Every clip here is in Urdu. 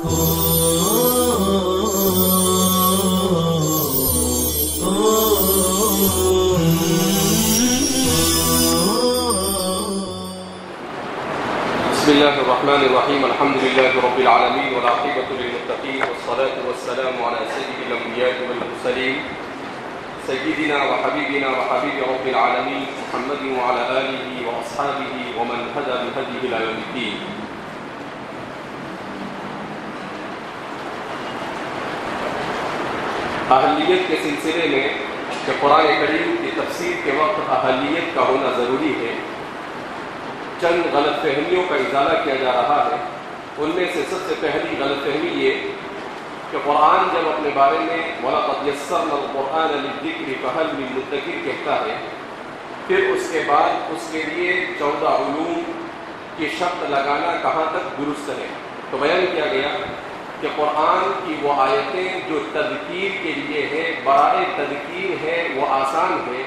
بسم الله الرحمن الرحيم. الحمد لله رب العالمين والعاقبة للمتقين والصلاة والسلام على سيد الأنبياء والمرسلين سيدنا وحبيبنا وحبيب رب العالمين محمد وعلى آله وأصحابه ومن هدى بهديه إلى يوم الدين. اہلیت کے سلسلے میں کہ قرآن کریم کی تفسیر کے وقت اہلیت کا ہونا ضروری ہے، چند غلط فہمیوں کا ازالہ کیا جا رہا ہے۔ ان میں سے سب سے پہلی غلط فہمی یہ کہ قرآن جب اپنے بارے میں وَلَقَدْ يَسَّرْنَا الْقُرْآنَ لِلذِّكْرِ فَهَلْ مِن مُدَّكِرٍ کہتا ہے، پھر اس کے بعد اس کے لیے 14 علوم کی شرط لگانا کہاں تک درست ہے، تو بیان کیا گیا کہ قرآن کی وہ آیتیں جو تذکیر کے لیے ہے، برائے تذکیر ہے، وہ آسان ہے،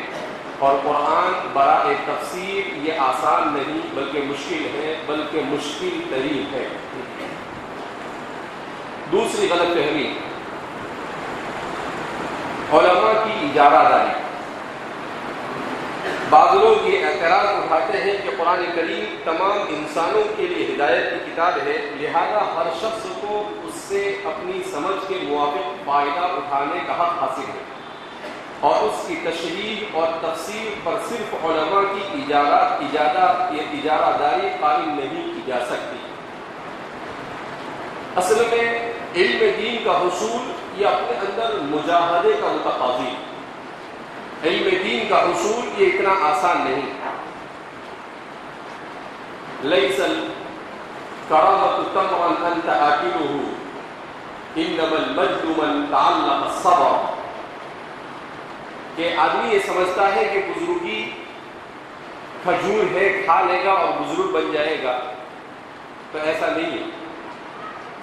اور قرآن برائے تفسیر یہ آسان نہیں بلکہ مشکل ہے، بلکہ مشکل ترین ہے۔ دوسری غلط فہمی علماء کی اجارہ داری۔ بعض لوگ یہ اعتراض اٹھاتے ہیں کہ قرآن کریم تمام انسانوں کے لیے ہدایت کی کتاب ہے، لہذا ہر شخص کو اس سے اپنی سمجھ کے موافق فائدہ اٹھانے کا حق حاصل ہے، اور اس کی تشریح اور تفسیر پر صرف علماء کی اجارہ داری قائم نہیں کی جا سکتی۔ اصل میں علم دین کا حصول یہ اپنے اندر مجاہدے کا متقاضی، علم دین کا حصول یہ اتنا آسان نہیں۔ لیس الکرامۃ تمرا انت آکلہ انما المجد من تعلق الصبر، کہ آدمی یہ سمجھتا ہے کہ بزرگی کھجور ہے، کھا لے گا اور بزرگ بن جائے گا، تو ایسا نہیں ہے۔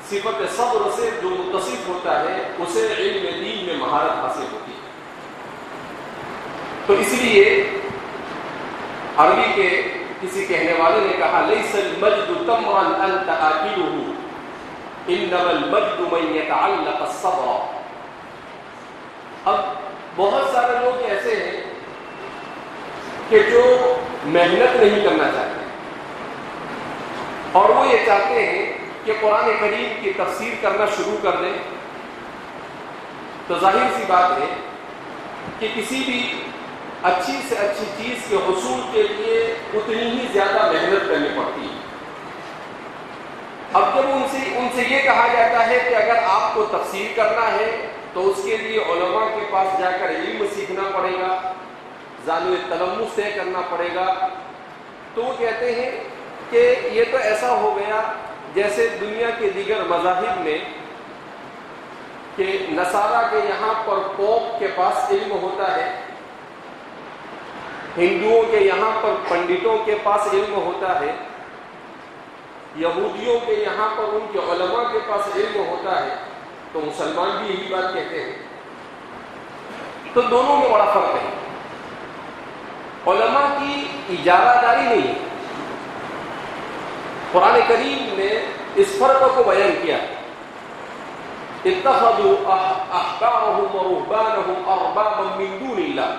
صفت صبر سے جو متصف ہوتا ہے اسے علم دین میں مہارت حاصل ہوتی ہے۔ تو اس لیے عربی کے کسی کہنے والے نے کہا لیس المجد تمرا انت آکلہ انما المجد من یتعلق الصبر۔ اب بہت سارے لوگ ایسے ہیں کہ جو محنت نہیں کرنا چاہتے، اور وہ یہ چاہتے ہیں کہ قرآن کریم کی تفسیر کرنا شروع کر دیں، تو ظاہر سی بات ہے کہ کسی بھی اچھی سے اچھی چیز کے حصول کے لیے اتنی ہی زیادہ محنت کرنی پڑتی ہے۔ اب جب ان سے یہ کہا جاتا ہے کہ اگر آپ کو تفسیر کرنا ہے تو اس کے لیے علماء کے پاس جا کر علم سیکھنا پڑے گا، زانو تلمس طے کرنا پڑے گا، تو وہ کہتے ہیں کہ یہ تو ایسا ہو گیا جیسے دنیا کے دیگر مذاہب میں کہ نصارہ کے یہاں پر پوپ کے پاس علم ہوتا ہے، ہندوؤں کے یہاں پر پنڈتوں کے پاس علم ہوتا ہے، یہودیوں کے یہاں پر ان کے علماء کے پاس علم ہوتا ہے، تو مسلمان بھی یہی بات کہتے ہیں۔ تو دونوں میں بڑا فرق ہے، علماء کی اجارہ داری نہیں ہے۔ قرآن کریم نے اس فرق کو بیان کیا، اتخذوا احبارهم ورهبانهم اربابا من دون اللہ،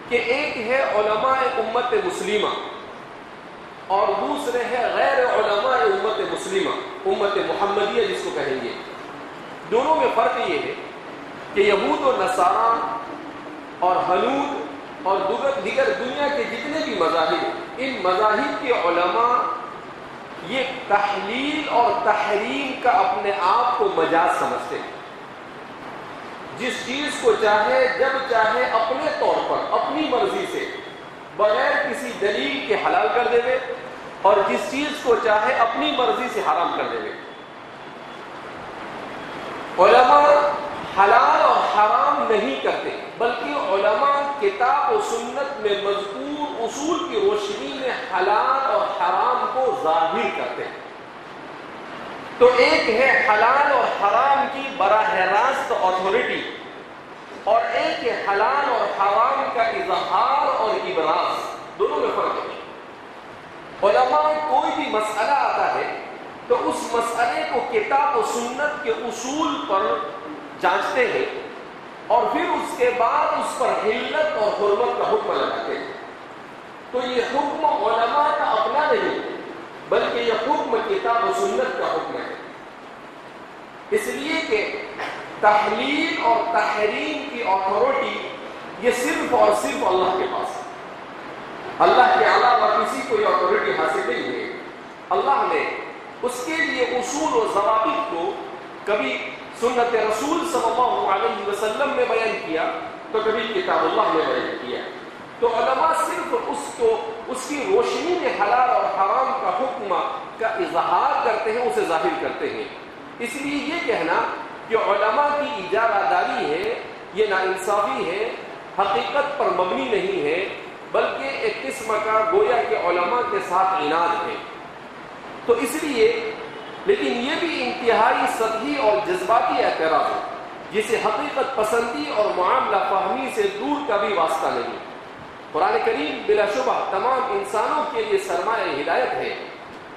کہ ایک ہے علماء امت مسلمہ اور دوسرے ہے غیر علماء امت مسلمہ، امت محمدیہ جس کو کہیں گے۔ دونوں میں فرق یہ ہے کہ یہود و نصارہ اور ہنود اور دیگر دنیا کے جتنے بھی مذاہب، ان مذاہب کے علماء یہ تحلیل اور تحریم کا اپنے آپ کو مجاز سمجھتے ہیں۔ جس چیز کو چاہے جب چاہے اپنے طور پر اپنی مرضی سے بغیر کسی دلیل کے حلال کر دے، اور جس چیز کو چاہے اپنی مرضی سے حرام کر دے۔ علماء حلال اور حرام نہیں کرتے، بلکہ علماء کتاب و سنت میں مذکور اصول کی روشنی میں حلال اور حرام کو ظاہر کرتے ہیں۔ تو ایک ہے حلال اور حرام کی براہ راست اتھارٹی، اور ایک ہے حلال اور حرام کا اظہار اور ابراز، دونوں میں فرق ہے۔ علماء کوئی بھی مسئلہ آتا ہے تو اس مسئلے کو کتاب و سنت کے اصول پر جانچتے ہیں اور پھر اس کے بعد اس پر حلت اور حرمت کا حکم لگاتے ہیں. تو یہ حکم علماء کا اپنا نہیں بلکہ یہ حکم کتاب و سنت کا حکم ہے. اس لیے کہ تحلیل اور تحریم کی اتھارٹی یہ صرف اور صرف اللہ کے پاس ہے. اللہ کے علاوہ کسی کو یہ اتھارٹی حاصل نہیں ہے. اللہ نے اس کے لیے اصول و ضوابط کو کبھی سنت رسول صلی اللہ علیہ وسلم میں بیان کیا تو کبھی کتاب اللہ میں بیان کیا. تو علماء صرف اس کی روشنی میں حلال اور حرام کا حکم کا اظہار کرتے ہیں, اسے ظاہر کرتے ہیں. اس لیے یہ کہنا کہ علماء کی اجارہ داری ہے یہ ناانصافی ہے, حقیقت پر مبنی نہیں ہے بلکہ ایک قسم کا گویا کہ علماء کے ساتھ عناد ہے. تو اس لیے لیکن یہ بھی انتہائی سطحی اور جذباتی اعتراض ہے جسے حقیقت پسندی اور معاملہ فہمی سے دور کا بھی واسطہ نہیں. قرآن کریم بلا شبہ تمام انسانوں کے لیے سرمایہ ہدایت ہے,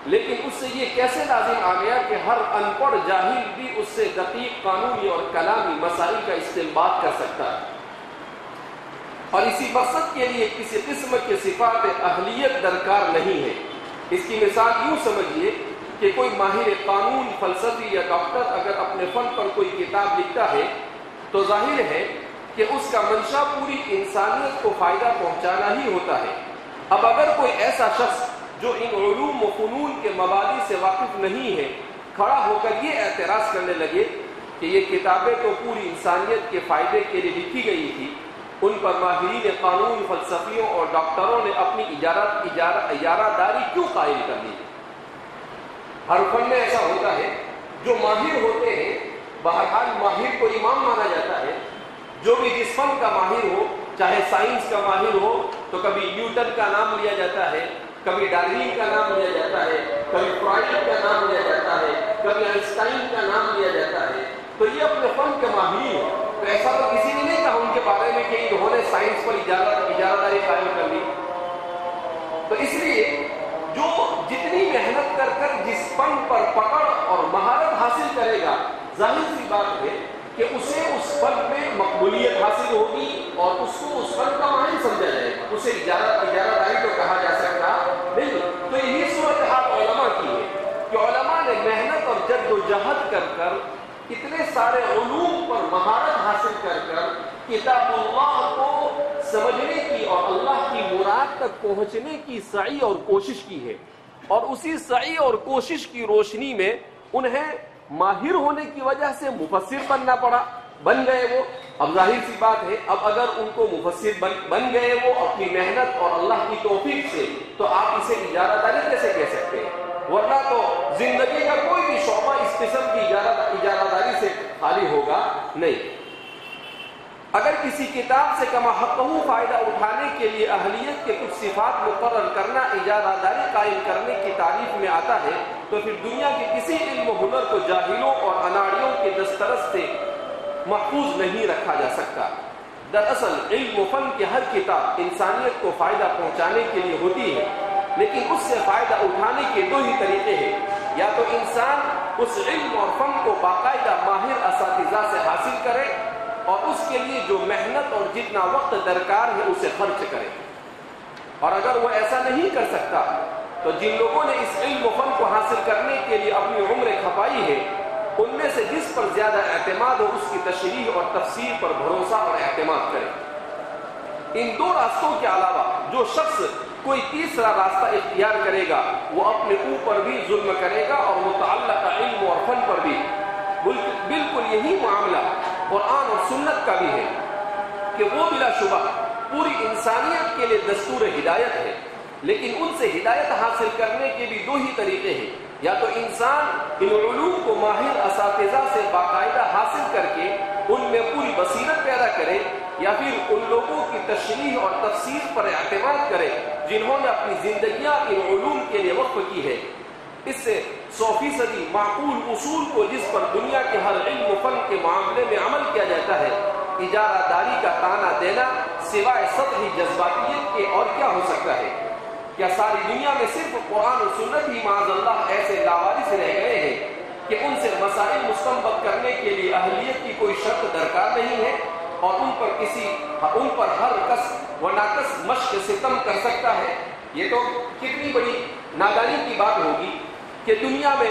لیکن اس سے یہ کیسے لازم آ گیا کہ ہر ان پڑھ جاہل بھی اس سے دقیق قانونی اور کلامی مسائل کا استنباط کر سکتا ہے. اور اسی مقصد کے لیے کسی قسم کے صفات اہلیت درکار نہیں ہے. اس کی مثال یوں سمجھیے کہ کوئی ماہر قانون, فلسفی یا ڈاکٹر اگر اپنے فن پر کوئی کتاب لکھتا ہے تو ظاہر ہے کہ اس کا منشا پوری انسانیت کو فائدہ پہنچانا ہی ہوتا ہے. اب اگر کوئی ایسا شخص جو ان علوم و فنون کے مبادی سے واقف نہیں ہے کھڑا ہو کر یہ اعتراض کرنے لگے کہ یہ کتابیں تو پوری انسانیت کے فائدے کے لیے لکھی گئی تھی, ان پر ماہرین قانون, فلسفیوں اور ڈاکٹروں نے اپنی اجارہ داری کیوں قائم کر دی؟ ہر فن میں ایسا ہوتا ہے, جو ماہر ہوتے ہیں بہرحال ماہر کو امام مانا جاتا ہے. جو بھی جس فن کا ماہر ہو, چاہے سائنس کا ماہر ہو تو کبھی نیوٹن کا نام لیا جاتا ہے, کبھی ڈارون کا نام لیا جاتا ہے, کبھی فرائڈ کا نام لیا جاتا ہے, کبھی آئنسٹائن کا نام لیا جاتا ہے. تو یہ اپنے فن کے ماہرین ہیں. تو ایسا تو کسی نے نہیں کہا ان کے بارے میں کہ انہوں نے سائنس پر اجارہ داری قائم کر لی. تو اس لیے جو جتنی محنت کر کر جس فن پر پکڑ اور مہارت حاصل کرے گا, ظاہر سی بات ہے کہ اسے اس فن میں مقبولیت حاصل ہوگی اور اس کو اس فن کا ماہر سمجھا جائے گا. اسے اجارہ داری تو کہا جا سکتا نہیں. تو یہی صورتحال علماء کی ہے کہ علماء نے محنت اور جد و جہد کر کر اتنے سارے علوم پر مہارت حاصل کر کر کتاب اللہ کو سمجھنے کی اور اللہ کی مراد تک پہنچنے کی سعی اور کوشش کی ہے. اور اسی سعی اور کوشش کی روشنی میں انہیں ماہر ہونے کی وجہ سے مفسر بننا پڑا, بن گئے وہ. اب ظاہر سی بات ہے, اب اگر ان کو مفسر بن گئے وہ اپنی محنت اور اللہ کی توفیق سے, تو آپ اسے اجارہ داری کیسے کہہ سکتے ہیں؟ ورنہ تو زندگی کا کوئی بھی شعبہ اس قسم کی اجارہ داری سے خالی ہوگا نہیں. اگر کسی کتاب سے کما حقہ فائدہ اٹھانے کے لیے اہلیت کے کچھ صفات مقرر کرنا اجارہ داری قائم کرنے کی تعریف میں آتا ہے تو پھر دنیا کے کسی علم و ہنر کو جاہلوں اور اناڑیوں کے دسترس سے محفوظ نہیں رکھا جا سکتا. دراصل علم و فن کی ہر کتاب انسانیت کو فائدہ پہنچانے کے لیے ہوتی ہے, لیکن اس سے فائدہ اٹھانے کے دو ہی طریقے ہیں. یا تو انسان اس علم اور فن کو باقاعدہ ماہر اساتذہ سے حاصل کرے اور اس کے لیے جو محنت اور جتنا وقت درکار ہے اسے خرچ کرے. اور اگر وہ ایسا نہیں کر سکتا تو جن لوگوں نے اس علم و فن کو حاصل کرنے کے لیے اپنی عمریں کھپائی ہے ان میں سے جس پر زیادہ اعتماد ہو اس کی تشریح اور تفسیر پر بھروسہ اور اعتماد کرے. ان دو راستوں کے علاوہ جو شخص کوئی تیسرا راستہ اختیار کرے گا وہ اپنے اوپر بھی ظلم کرے گا اور متعلقہ علم اور فن پر بھی. بالکل یہی معاملہ قرآن اور سنت کا بھی ہے کہ وہ بلا شبہ پوری انسانیت کے لیے دستور ہدایت ہے, لیکن ان سے ہدایت حاصل کرنے کے بھی دو ہی طریقے ہیں. یا تو انسان ان علوم کو ماہر اساتذہ سے باقاعدہ حاصل کر کے ان میں پوری بصیرت پیدا کرے, یا پھر ان لوگوں کی تشریح اور تفسیر پر اعتماد کرے جنہوں نے اپنی زندگیاں ان علوم کے لیے وقف کی ہے. اس سے 100% معقول اصول کو جس پر دنیا کے ہر علم و فن کے معاملے میں عمل کیا جاتا ہے, اجارہ داری کا تانا دینا سوائے سطحی جذباتیت کے اور کیا ہو سکتا ہے؟ کیا ساری دنیا میں صرف قرآن و سنت ہی معاذ اللہ ایسے لاوارث رہ گئے ہیں کہ ان سے مسائل مستنبط کرنے کے لیے اہلیت کی کوئی شرط درکار نہیں ہے اور ان پر ہر کس و ناقص مشق ستم کر سکتا ہے؟ یہ تو کتنی بڑی نادانی کی بات ہوگی کہ دنیا میں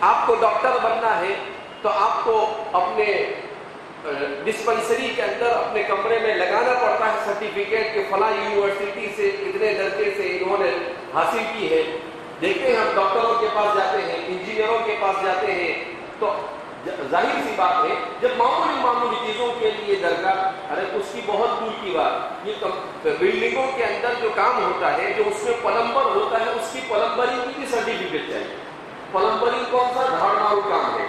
آپ کو ڈاکٹر بننا ہے تو آپ کو اپنے ڈسپنسری کے اندر اپنے کمرے میں لگانا پڑتا ہے سرٹیفکیٹ کہ فلاں یونیورسٹی سے اتنے درجے سے انہوں نے حاصل کی ہے. دیکھتے ہیں ہم ڈاکٹروں کے پاس جاتے ہیں, انجینئروں کے پاس جاتے ہیں, تو ظاہر سی بات ہے جب معمولی چیزوں کے لیے درکار, ارے اس کی بہت دور کی بات, یہ بلڈنگوں کے اندر جو کام ہوتا ہے, جو اس میں پلمبر ہوتا ہے, اس کی پلمبرنگ کی بھی سرٹیفکیٹ چاہیے. پلمبرنگ کون سا دھاڑ مارو کام ہے,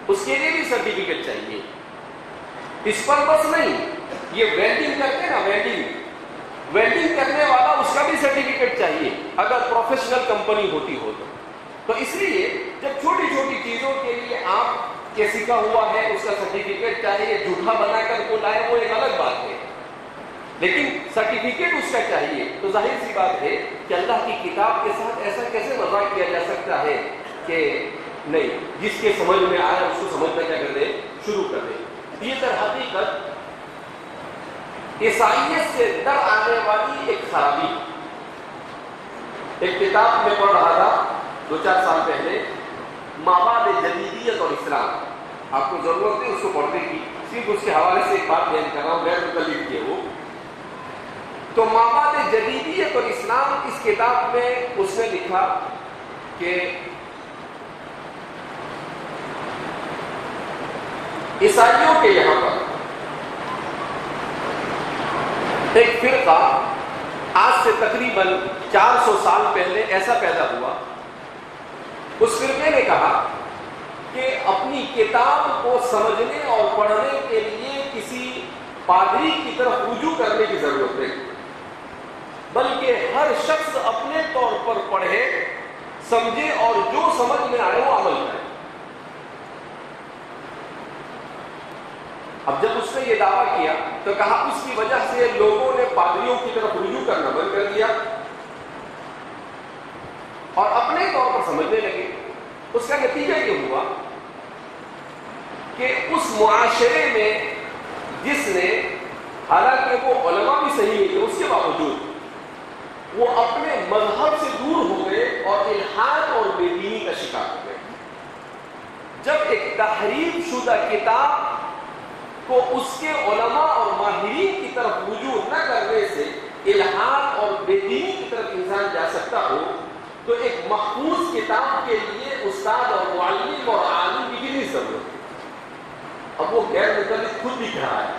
اس کے لیے بھی سرٹیفکیٹ چاہیے. اس پر بس نہیں, یہ ویلڈنگ کرتے ہیں نا, ویلڈنگ کرنے والا اس کا بھی سرٹیفکیٹ چاہیے اگر پروفیشنل کمپنی ہوتی ہو تو اس لیے جب چھوٹی چھوٹی چیزوں کے لیے آپ کے سیکھا ہوا ہے اس کا سرٹیفکیٹ چاہیے, جھوٹا بنا کر کو لائے وہ ایک الگ بات ہے, لیکن سرٹیفکیٹ اس کا چاہیے. تو ظاہر سی بات ہے کہ اللہ کی کتاب کے ساتھ ایسا کیسے مذاق کیا جا سکتا ہے کہ نہیں, جس کے سمجھ میں آیا اس کو سمجھنا کیا کر دے, شروع کر دے. یہ در حقیقت عیسائیت سے در آنے والی ایک خرابی. ایک کتاب میں پڑھ رہا تھا 2-4 سال پہلے, مابعد جدیدیت اور اسلام, آپ کو ضرورت ہے اس کو پڑھنے کی, صرف اس کے حوالے سے ایک بات بیان کر رہا ہوں, غیر متعلق کی ہے وہ. تو مابعد جدیدیت اور اسلام اس کتاب میں اس نے لکھا کہ عیسائیوں کے یہاں پر ایک فرقہ آج سے تقریباً 400 سال پہلے ایسا پیدا ہوا. اس فرقے نے کہا کہ اپنی کتاب کو سمجھنے اور پڑھنے کے لیے کسی پادری کی طرف رجوع کرنے کی ضرورت نہیں, بلکہ ہر شخص اپنے طور پر پڑھے, سمجھے اور جو سمجھ میں آئے وہ عمل کرے. اب جب اس نے یہ دعویٰ کیا تو کہا اس کی وجہ سے لوگوں نے پادریوں کی طرف رجوع کرنا بند کر دیا اور اپنے طور پر سمجھنے لگے. اس کا نتیجہ یہ ہوا کہ اس معاشرے میں جس نے, حالانکہ وہ علماء بھی صحیح تھے, اس کے باوجود وہ اپنے مذہب سے دور ہو گئے اور الحاد اور بے دینی کا شکار ہو گئے. جب ایک تحریف شدہ کتاب کو اس کے علماء اور ماہرین کی طرف رجوع نہ کرنے سے الحاد اور بے دینی کی طرف انسان جا سکتا ہو, تو ایک محفوظ کتاب کے لیے استاد اور معلم اور عالم کی بھی ضرورت ہے. اب وہ غیر متعلق خود لکھ رہا ہے,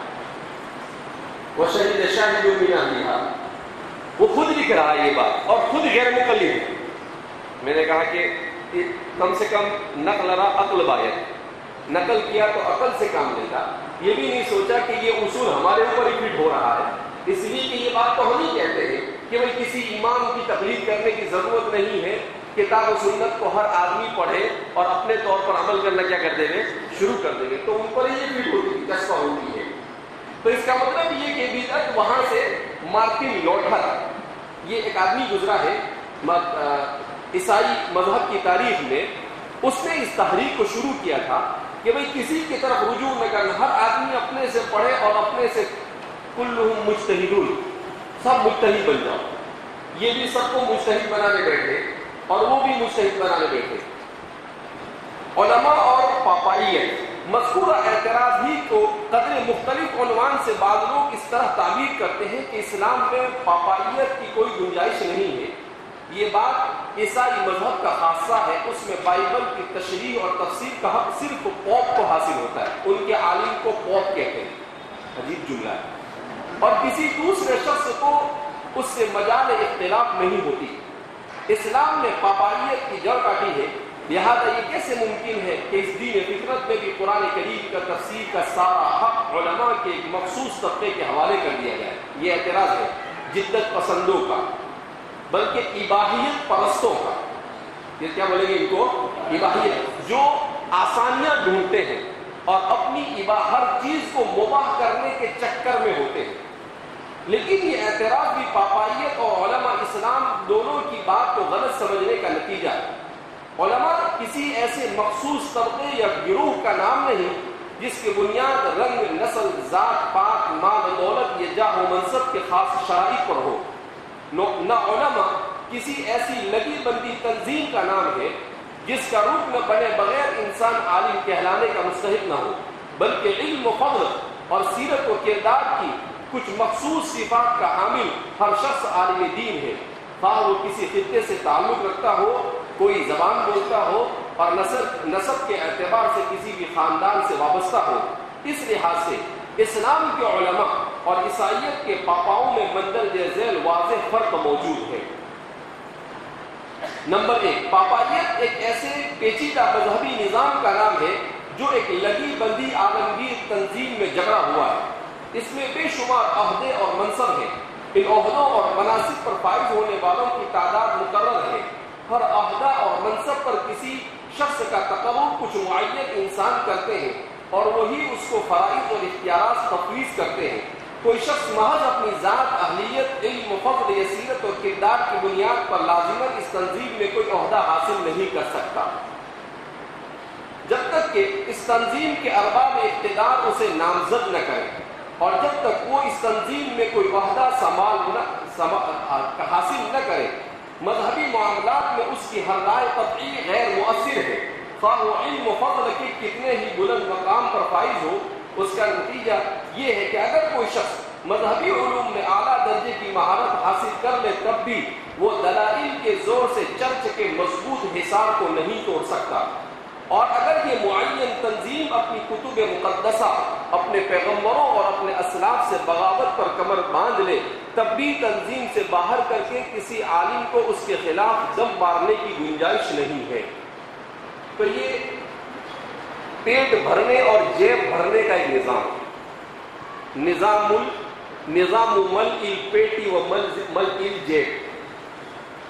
وہ شہید شاہد من اہلھا, وہ خود لکھ رہا ہے یہ بات اور خود غیر مقلد ہے. میں نے کہا کہ کم سے کم نقل را عقل باید, نقل کیا تو عقل سے کام لیتا. یہ بھی نہیں سوچا کہ یہ اصول ہمارے اوپر ہی فٹ ہو رہا ہے, اس لیے کہ یہ بات تو ہم ہی کہتے ہیں کہ بھائی کسی امام کی تقلید کرنے کی ضرورت نہیں ہے, کتاب و سنت کو ہر آدمی پڑھے اور اپنے طور پر عمل کرنا کیا کر دے گے, شروع کر دے گے. تو ان پر یہ فٹ ہوتی ہے, چسپا ہوتی ہے. تو اس کا مطلب یہ کہ بدعت وہاں سے مارٹن لوتھر, یہ ایک آدمی گزرا ہے عیسائی مذہب کی تاریخ میں, اس نے اس تحریک کو شروع کیا تھا کہ بھئی کسی کی طرف رجوع نہ کرنا, ہر آدمی اپنے سے پڑھے اور اپنے سے کلہم مجتہدون, سب مجتہد بن جاؤ. یہ بھی سب کو مجتہد بنانے بیٹھے اور وہ بھی مجتہد بنانے بیٹھے. علماء اور پاپائیت, مذکورہ اعتراض ہی کو قدر مختلف عنوان سے بعض لوگ اس طرح تعبیر کرتے ہیں کہ اسلام میں پاپائیت کی کوئی گنجائش نہیں ہے. یہ بات عیسائی مذہب کا خاصہ ہے, اس میں بائبل کی تشریح اور تفسیر کا حق صرف پوپ کو حاصل ہوتا ہے. ان کے عالم کو پوپ کہتے ہیں, عجیب جملہ ہے, اور کسی دوسرے شخص کو اس سے مجال اختلاف نہیں ہوتی. اسلام نے پاپائیت کی جڑ کاٹی ہے, لہذا یہ کیسے ممکن ہے کہ اس دین فطرت میں بھی قرآن کریم کا تفسیر کا سارا حق علماء کے ایک مخصوص طبقے کے حوالے کر دیا جائے. یہ اعتراض ہے جدت پسندوں کا, بلکہ اباحیت پرستوں کا. یہ کیا بولیں گے ان کو, اباحیت, جو آسانیاں ڈھونڈتے ہیں اور اپنی ہر چیز کو مباح کرنے کے چکر میں ہوتے ہیں. لیکن یہ اعتراف بھی پاپائیت اور علماء اسلام دونوں کی بات کو غلط سمجھنے کا نتیجہ ہے۔ علماء کسی ایسے مخصوص طبقے یا گروہ کا نام نہیں جس کی بنیاد رنگ، نسل، ذات پات، مال و دولت یا جاہ و منصب کے خاص شرائط پر ہو۔ نہ علماء کسی ایسی لگی بندی تنظیم کا نام ہے جس کا رکن بنے بغیر انسان عالم کہلانے کا مستحق نہ ہو، بلکہ علم و فضل اور سیرت و کردار کی کچھ مخصوص صفات کا حامل ہر شخص عالم دین ہے، خواہ وہ کسی خطے سے تعلق رکھتا ہو، کوئی زبان بولتا ہو اور نسب کے اعتبار سے کسی بھی خاندان سے وابستہ ہو۔ اس لحاظ سے اسلام کے علماء اور عیسائیت کے پاپاؤں میں مندرجہ ذیل واضح فرق موجود ہے۔ نمبر 1، پاپائیت ایک ایسے پیچیدہ مذہبی نظام کا نام ہے جو ایک لگی بندی عالمگیر تنظیم میں جگڑا ہوا ہے۔ اس میں بے شمار عہدے اور منصب ہیں۔ ان عہدوں اور مناصب پر فائز ہونے والوں کی تعداد مقرر ہے۔ ہر عہدہ اور منصب پر کسی شخص کا تقرر کچھ معین انسان کرتے ہیں اور وہی اس کو فرائض اور اختیارات تفویض کرتے ہیں۔ کوئی شخص محض اپنی ذات، اہلیت، علم و فضل یا سیرت اور کردار کی بنیاد پر لازماً اس تنظیم میں کوئی عہدہ حاصل نہیں کر سکتا، جب تک کہ اس تنظیم کے ارباب اقتدار اسے نامزد نہ کرے، اور جب تک وہ اس تنظیم میں کوئی عہدہ حاصل نہ کرے۔ مذہبی معاملات میں اس کی ہر رائے قطعی غیر مؤثر ہے، خواہ وہ علم و فضل کے کتنے ہی بلند مقام پر فائز ہو۔ اس کا نتیجہ یہ ہے کہ اگر کوئی شخص مذہبی علوم میں اعلیٰ درجے کی مہارت حاصل کر لے تب بھی وہ دلائل کے زور سے چرچ کے مضبوط حصار کو نہیں توڑ سکتا، اور اگر یہ معین تنظیم اپنی کتب مقدسہ، اپنے پیغمبروں اور اپنے اسلاف سے بغاوت پر کمر باندھ لے تب بھی تنظیم سے باہر کر کے کسی عالم کو اس کے خلاف دم مارنے کی گنجائش نہیں ہے۔ تو یہ پیٹ بھرنے اور جیب بھرنے کا ایک نظام، نظام مل الپیٹی و مل الجیب،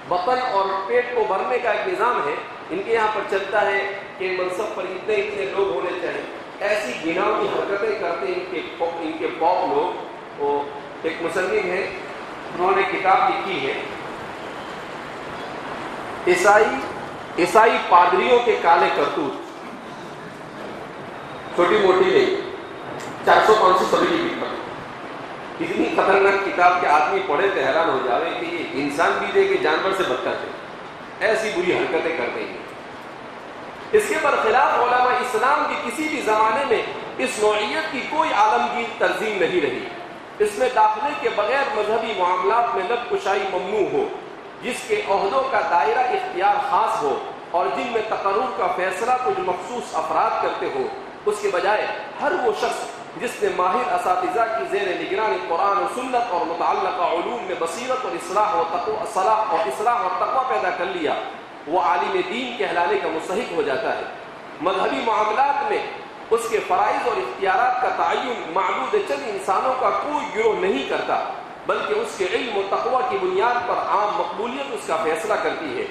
بطن اور پیٹ کو بھرنے کا ایک نظام ہے۔ ان کے یہاں پر چلتا ہے کہ منصب پر اتنے لوگ ہونے چاہیے، ایسی گھناؤنی حرکتیں کرتے ہیں ان کے پاپ لوگ۔ وہ ایک مصنف ہے، انہوں نے کتاب لکھی ہے عیسائی پادریوں کے کالے کرتوت، چھوٹی موٹی نہیں، 400-500 صفحے کی کتاب، اتنی خطرناک کتاب کے آدمی پڑھے تو حیران ہو جاوے کہ یہ انسان بھی دے کہ جانور سے بدتر ہے، ایسی بری حرکتیں کرتے ہیں۔ اس کے برخلاف علماء اسلام کے کسی بھی زمانے میں اس نوعیت کی کوئی عالمگیر تنظیم نہیں رہی۔ اس میں داخلے کے بغیر مذہبی معاملات میں لب کشائی ممنوع ہو، جس کے عہدوں کا دائرہ اختیار خاص ہو اور جن میں تقرر کا فیصلہ کچھ مخصوص افراد کرتے ہو۔ اس کے بجائے ہر وہ شخص جس نے ماہر اساتذہ کی زیر نگرانی قرآن و سنت اور متعلقہ علوم میں بصیرت اور اصلاح اور تقوی پیدا کر لیا، وہ عالم دین کہلانے کا مستحق ہو جاتا ہے۔ مذہبی معاملات میں اس کے فرائض اور اختیارات کا تعین معدود چند انسانوں کا کوئی گروہ نہیں کرتا، بلکہ اس کے علم و تقوی کی بنیاد پر عام مقبولیت اس کا فیصلہ کرتی ہے۔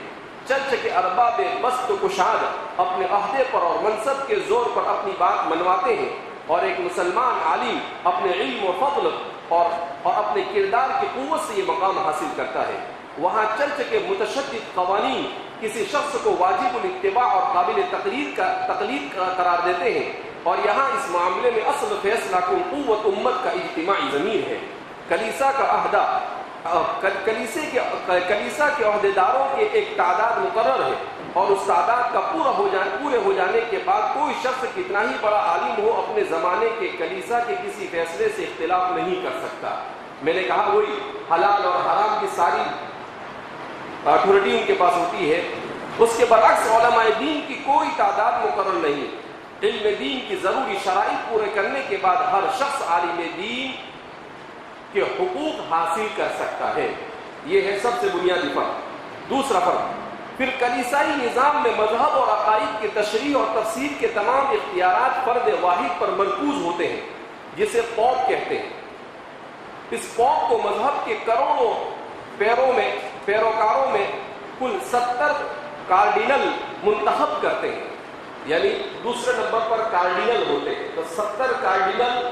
چرچ کے ارباب بست و کشاد اپنے عہدے پر اور منصب کے زور پر اپنی بات منواتے ہیں، اور ایک مسلمان عالم اپنے علم و فضل اور اپنے کردار کی قوت سے یہ مقام حاصل کرتا ہے۔ وہاں چرچ کے متشدد قوانین کسی شخص کو واجب الاتباع اور قابل تقلید قرار دیتے ہیں، اور یہاں اس معاملے میں اصل فیصلہ کن قوت امت کا اجتماعی ضمیر ہے۔ کلیسا کا عہدہ، کلیسا کے عہدیداروں کے ایک تعداد مقرر ہے، اور اس تعداد کا پورے ہو جانے کے بعد کوئی شخص کتنا ہی بڑا عالم ہو اپنے زمانے کے کلیسا کے کسی فیصلے سے اختلاف نہیں کر سکتا۔ میں نے کہا وہی حلال اور حرام کی ساری اتھارٹی ان کے پاس ہوتی ہے۔ اس کے برعکس علماء دین کی کوئی تعداد مقرر نہیں۔ علم دین کی ضروری شرائط پورے کرنے کے بعد ہر شخص عالم دین کے حقوق حاصل کر سکتا ہے۔ یہ ہے سب سے بنیادی فرق۔ دوسرا فرق، پھر کلیسائی نظام میں مذہب اور عقائد کی تشریح اور تفسیر کے تمام اختیارات فرد واحد پر مرکوز ہوتے ہیں، جسے پوپ کہتے ہیں۔ اس پوپ کو مذہب کے کروڑوں پیروکاروں میں کل 70 کارڈینل منتخب کرتے ہیں، یعنی دوسرے نمبر پر کارڈینل ہوتے ہیں۔ تو 70 کارڈینل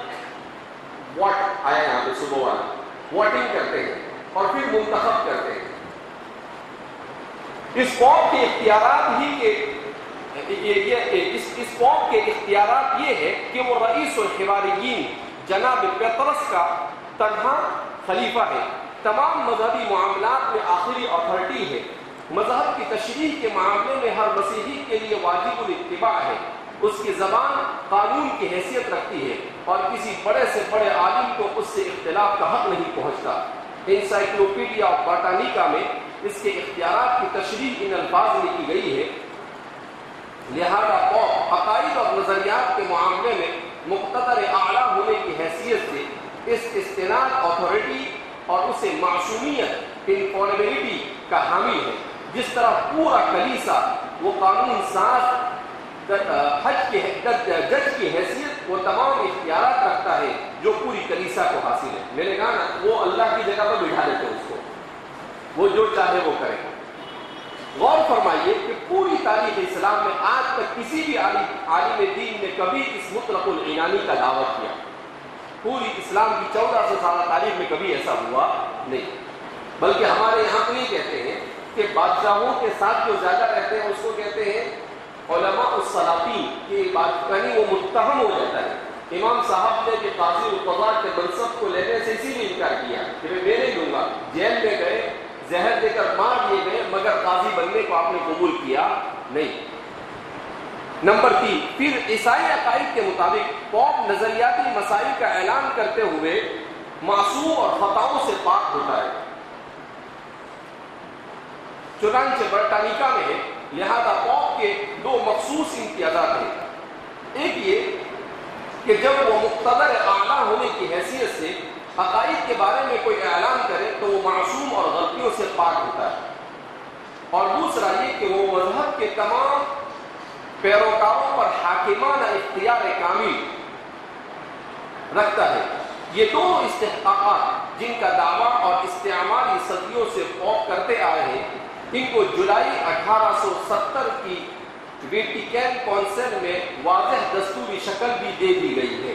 واٹ آیا یہاں پہ صبح والا ووٹنگ کرتے ہیں اور پھر منتخب کرتے ہیں۔ اس قوم کے اختیارات اس قوم کے اختیارات یہ ہے کہ وہ رئیس الحواریین جناب پطرس کا تنہا خلیفہ ہے، تمام مذہبی معاملات میں آخری اتھارٹی ہے، مذہب کی تشریح کے معاملے میں ہر مسیحی کے لیے واجب الاتباع ہے، اس کی زبان قانون کی حیثیت رکھتی ہے اور کسی بڑے سے بڑے عالم کو اس سے اختلاف کا حق نہیں پہنچتا۔ انسائکلوپیڈیا آف باٹانیکا میں اس کے اختیارات کی تشریح ان الفاظ میں کی گئی ہے، لہذا قوم عقائد اور نظریات کے معاملے میں مقتدر اعلیٰ ہونے کی حیثیت سے اس استناد اتھارٹی اور اسے معصومیت انفالبلٹی کا حامل ہے۔ جس طرح پورا کلیسا وہ قانون ساز جج کی حیثیت وہ تمام اختیارات رکھتا ہے جو پوری کلیسا کو حاصل ہے۔ میں نے کہا نا وہ اللہ کی جگہ پر بٹھا دیتے اس کو، وہ جو چاہے وہ کرے۔ غور فرمائیے کہ پوری تاریخ اسلام میں آج تک کسی بھی عالم دین نے کبھی اس مطلق العنانی کا دعویٰ کیا، پوری اسلام کی 1400 سالہ تاریخ میں کبھی ایسا ہوا نہیں، بلکہ ہمارے یہاں تو یہ کہتے ہیں کہ بادشاہوں کے ساتھ جو زیادہ رہتے ہیں اس کو کہتے ہیں علماء السلاطین، کہ یعنی وہ متہم ہو جاتا ہے۔ امام صاحب نے کہ قاضی القضاء کے منصب کو لینے سے اسی لیے انکار کیا کہ میں نہیں لوں گا، جیل میں گئے، زہر دے کر مار دیے گئے، مگر قاضی بننے کو آپ نے قبول کیا نہیں۔ نمبر 3، پھر عیسائی عقائد کے مطابق پوپ نظریاتی مسائل کا اعلان کرتے ہوئے معصوم اور خطاؤں سے پاک ہوتا ہے، چنانچہ برطانیکا میں ہے، لہذا پوپ کے 2 مخصوص امتیازات ہیں۔ ایک یہ کہ جب وہ مقتدر اعلیٰ ہونے کی حیثیت سے عقائد کے بارے میں کوئی اعلان کرے تو وہ معصوم اور غلطیوں سے پاک ہوتا ہے، اور دوسرا یہ کہ وہ مذہب کے تمام پیروکاروں پر حاکمانہ اختیار کامل رکھتا ہے۔ یہ دونوں استحقاقات جن کا دعویٰ اور استعمالی صدیوں سے پوپ کرتے آئے ہیں، ان کو جولائی 1870 کی ویٹیکن کونسل میں واضح دستوری شکل بھی دے دی گئی ہے،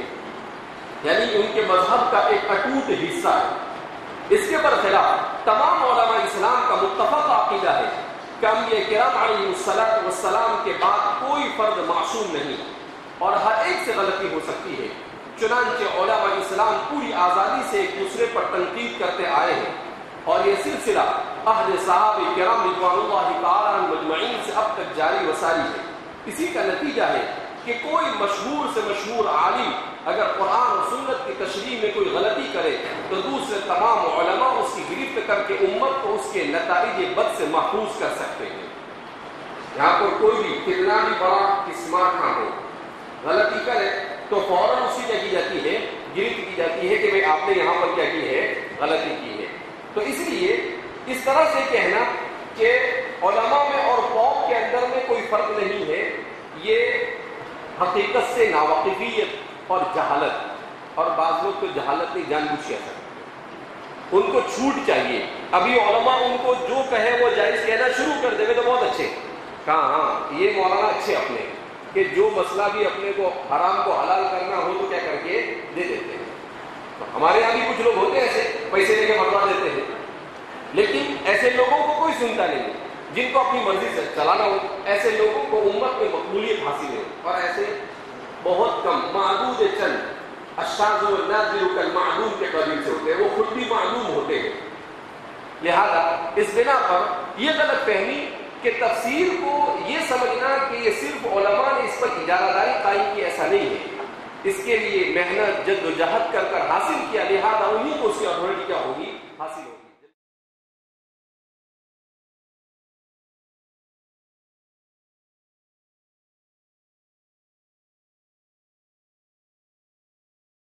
یعنی ان کے مذہب کا ایک اٹوٹ حصہ ہے۔ اس کے برخلاف تمام علماء اسلام کا متفق عقیدہ ہے کہ انبیاء کرام علیہ السلام کے بعد کوئی فرد معصوم نہیں اور ہر ایک سے غلطی ہو سکتی ہے۔ چنانچہ علماء اسلام پوری آزادی سے ایک دوسرے پر تنقید کرتے آئے ہیں، اور یہ سلسلہ اہل صحابہ کرام رضوان اللہ تعالی عنہم مجمعین سے اب تک جاری و ساری ہے۔ اسی کا نتیجہ ہے کہ کوئی مشہور سے مشہور عالم اگر قرآن اور سنت کی تشریح میں کوئی غلطی کرے تو دوسرے تمام علماء اس کی گرفت کر کے امت کو اس کے نتائج بد سے محفوظ کر سکتے ہیں۔ یہاں پر کوئی بھی کتنا بھی بڑا اسمارٹ نہ ہو، غلطی کرے تو فوراً اسی پہ کی جاتی ہے، گرفت کی جاتی ہے کہ بھئی آپ نے یہاں پر کیا کی ہے، غلطی کی ہے۔ تو اس لیے اس طرح سے کہنا کہ علماء میں اور قوم کے اندر میں کوئی فرق نہیں ہے، یہ حقیقت سے ناواقفیت اور جہالت، اور بعض لوگ تو جہالت نہیں جان بوجھ کے ایسا کرتے ہیں، ان کو چھوٹ چاہیے۔ ابھی علماء ان کو جو کہے وہ جائز کہنا شروع کر دے گے تو بہت اچھے، کہاں ہاں یہ مولانا اچھے اپنے کہ جو مسئلہ بھی اپنے کو حرام کو حلال کرنا ہو تو کیا کر کے دے دیتے ہیں۔ تو ہمارے یہاں بھی کچھ لوگ ہوتے ہیں ایسے، پیسے لے کے فتویٰ دیتے ہیں، لیکن ایسے لوگوں کو کوئی سنتا نہیں، جن کو اپنی مرضی سے چلانا ہو، ایسے لوگوں کو امت میں مقبولیت حاصل ہے، اور ایسے بہت کم، معدود چند الشاذ والنادر کالمعدوم کے قبیل سے ہوتے ہیں، وہ خود بھی معدوم ہوتے ہیں۔ لہذا اس بنا پر یہ غلط فہمی کہ تفسیر کو یہ سمجھنا کہ یہ صرف علماء نے اس پر اجارہ داری قائم کی، ایسا نہیں ہے، اس کے لیے محنت جد و جہد کر کر حاصل کیا، لہذا انہیں کو اس کی اتھارٹی کیا ہوگی، حاصل ہوگی۔